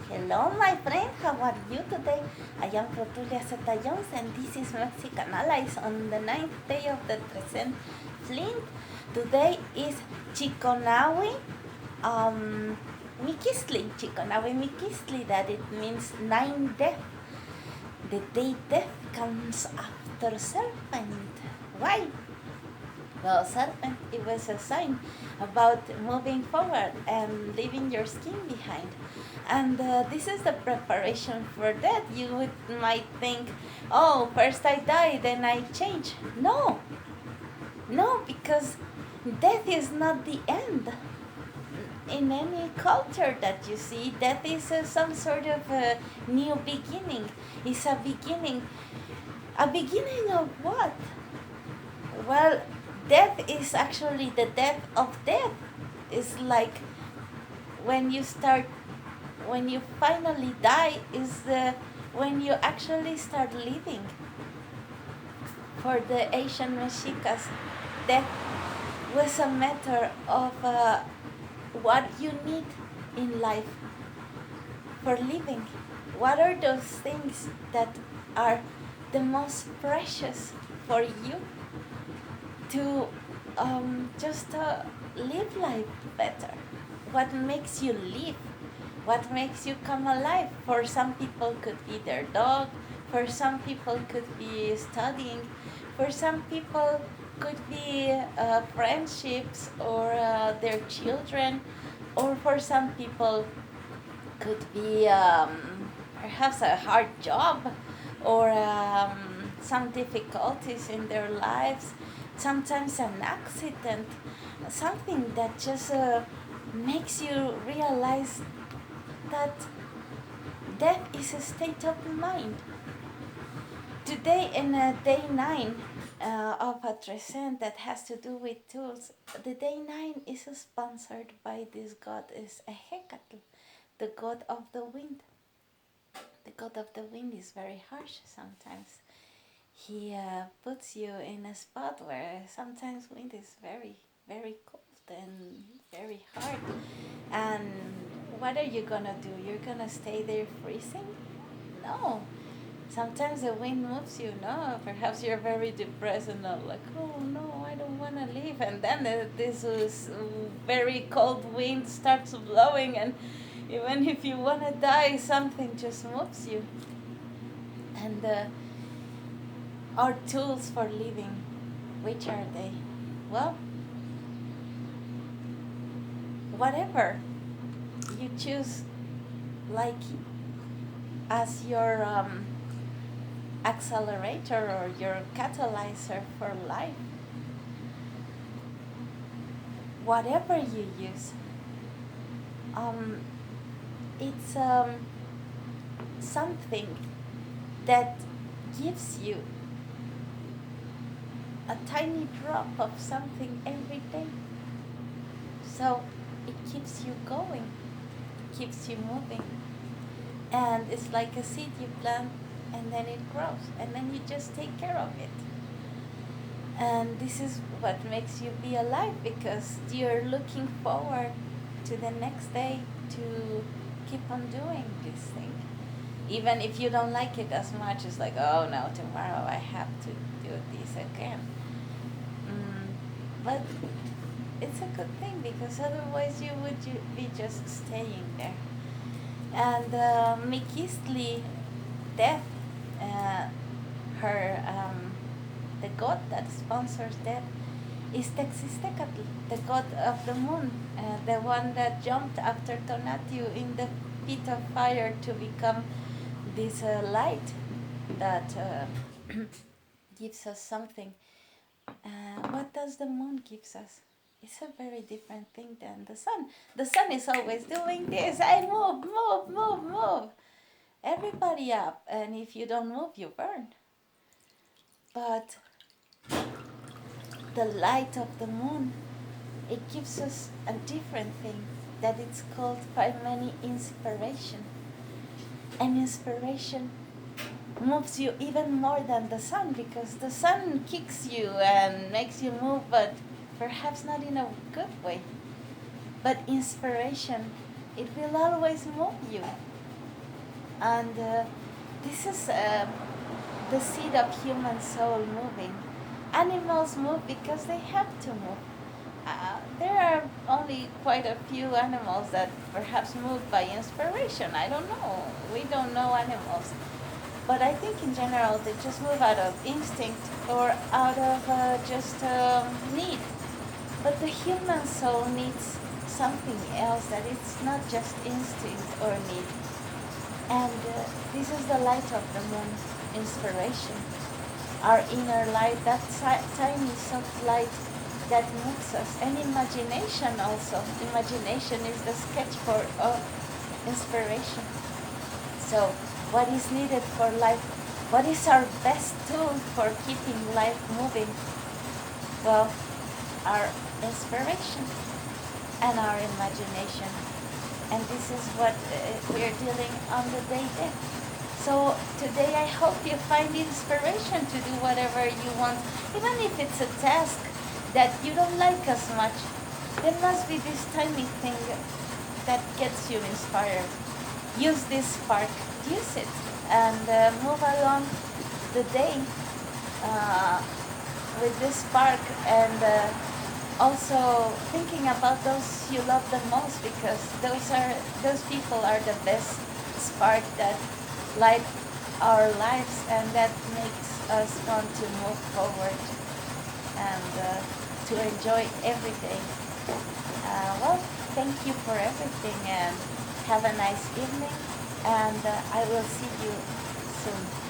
Hello, my friend. How are you today? I am Protulia Xeta-Llouns, and this is Chiconahui on the ninth day of the Trezene, Flint. Today is Chiconahui, Miquiztli. Chiconahui Miquiztli, that it means 9 death. The day death comes after serpent. Why? Well, serpent, it was a sign about moving forward and leaving your skin behind. And this is the preparation for that. You might think, oh, first I die, then I change. No, no, because death is not the end. In any culture that you see, death is some sort of a new beginning. It's a beginning. A beginning of what? Well, death is actually the death of death. It's like when you finally die, is when you actually start living. For the Asian Mexicas, death was a matter of what you need in life for living. What are those things that are the most precious for you to just live life better? What makes you live? What makes you come alive? For some people could be their dog, for some people could be studying, for some people could be friendships or their children, or for some people could be perhaps a hard job or some difficulties in their lives, sometimes an accident, something that just makes you realize that death is a state of mind. Today, in day 9 of a Trezene that has to do with tools, the day 9 is sponsored by this god, is a Hecatl, the god of the wind. The god of the wind is very harsh sometimes. He puts you in a spot where sometimes wind is very, very cold and very hard. And what are you gonna do? You're gonna stay there freezing? No. Sometimes the wind moves you, no? Perhaps you're very depressed and not like, oh no, I don't wanna leave. And then this very cold wind starts blowing, and even if you wanna die, something just moves you. And our tools for living, which are they? Well, whatever you choose, like as your accelerator or your catalyzer for life. Whatever you use, it's something that gives you a tiny drop of something every day. So it keeps you going, it keeps you moving. And it's like a seed you plant and then it grows and then you just take care of it. And this is what makes you be alive, because you're looking forward to the next day to keep on doing this thing. Even if you don't like it as much, it's like, oh no, tomorrow I have to do this again. But it's a good thing, because otherwise you would be just staying there. And Miquiztli, death, the god that sponsors death, is Texistecatl, the god of the moon, the one that jumped after Tonatiuh in the pit of fire to become this light that gives us something. What does the moon gives us? It's a very different thing than the sun. The sun is always doing this. I move, move, move, move. Everybody up. And if you don't move, you burn. But the light of the moon, it gives us a different thing, that it's called by many inspiration. And inspiration moves you even more than the sun, because the sun kicks you and makes you move, but perhaps not in a good way. But inspiration, it will always move you. And this is the seed of human soul moving. Animals move because they have to move. There are only quite a few animals that perhaps move by inspiration. I don't know. We don't know animals. But I think in general they just move out of instinct or out of just need. But the human soul needs something else, that it's not just instinct or need. And this is the light of the moon, inspiration. Our inner light, that tiny soft light that moves us. And imagination also. Imagination is the sketchboard of inspiration. So what is needed for life? What is our best tool for keeping life moving? Well, our inspiration and our imagination. And this is what we're dealing on the day death. So today I hope you find inspiration to do whatever you want, even if it's a task that you don't like as much. There must be this tiny thing that gets you inspired. Use this spark, use it, and move along the day with this spark, and also thinking about those you love the most, because those people are the best spark that light our lives and that makes us want to move forward and to enjoy every day. Well, thank you for everything, and have a nice evening, and I will see you soon.